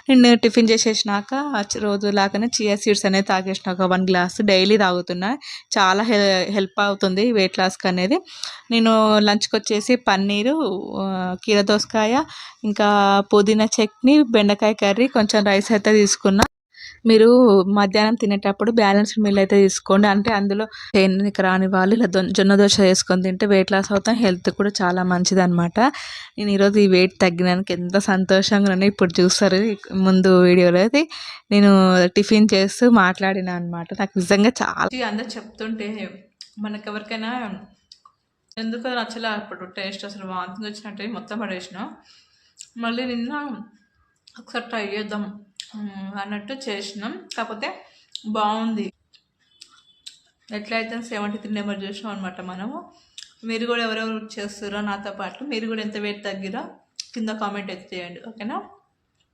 నేను tiffin చేసేసినాక రోజులాగానే chia seeds అనేది తాగేసిన ఒక 1 గ్లాస్ డైలీ తాగుతున్నా. చాలా హెల్ప్ అవుతుంది వెయిట్ లాస్కి అనేది. నేను లంచ్కి వచ్చేసి పన్నీరు, కీర దోసకాయ, ఇంకా పుదీనా చట్నీ, బెండకాయ కర్రీ, కొంచెం రైస్ అయితే తీసుకున్నా. మీరు మధ్యాహ్నం తినేటప్పుడు బ్యాలెన్స్డ్ మీల్ అయితే తీసుకోండి. అంటే అందులో ఎన్నిక రాని వాళ్ళు ఇలా జొన్న దోశ వేసుకొని తింటే వెయిట్ లాస్ అవుతాం. హెల్త్ కూడా చాలా మంచిదన్నమాట. నేను ఈరోజు ఈ వెయిట్ తగ్గినందుకు ఎంత సంతోషంగా ఉన్నాను. ఇప్పుడు చూస్తారు ముందు వీడియోలో అయితే నేను టిఫిన్ చేస్తూ మాట్లాడిన అనమాట. నాకు నిజంగా చాలా అందరు చెప్తుంటే మనకు ఎవరికైనా ఎందుకో నచ్చలే అప్పుడు టేస్ట్, అసలు వాంతింగ్ వచ్చినట్టే మొత్తం పడేసిన. మళ్ళీ నిన్న ఒకసారి ట్రై చేద్దాం అన్నట్టు చేసినాం. కాకపోతే బాగుంది. ఎట్లయితే 73 నెంబర్ చూసినాం అనమాట మనము. మీరు కూడా ఎవరెవరు చేస్తారో నాతో పాటు, మీరు కూడా ఎంత వెయిట్ తగ్గిరో కింద కామెంట్ అయితే చేయండి, ఓకేనా.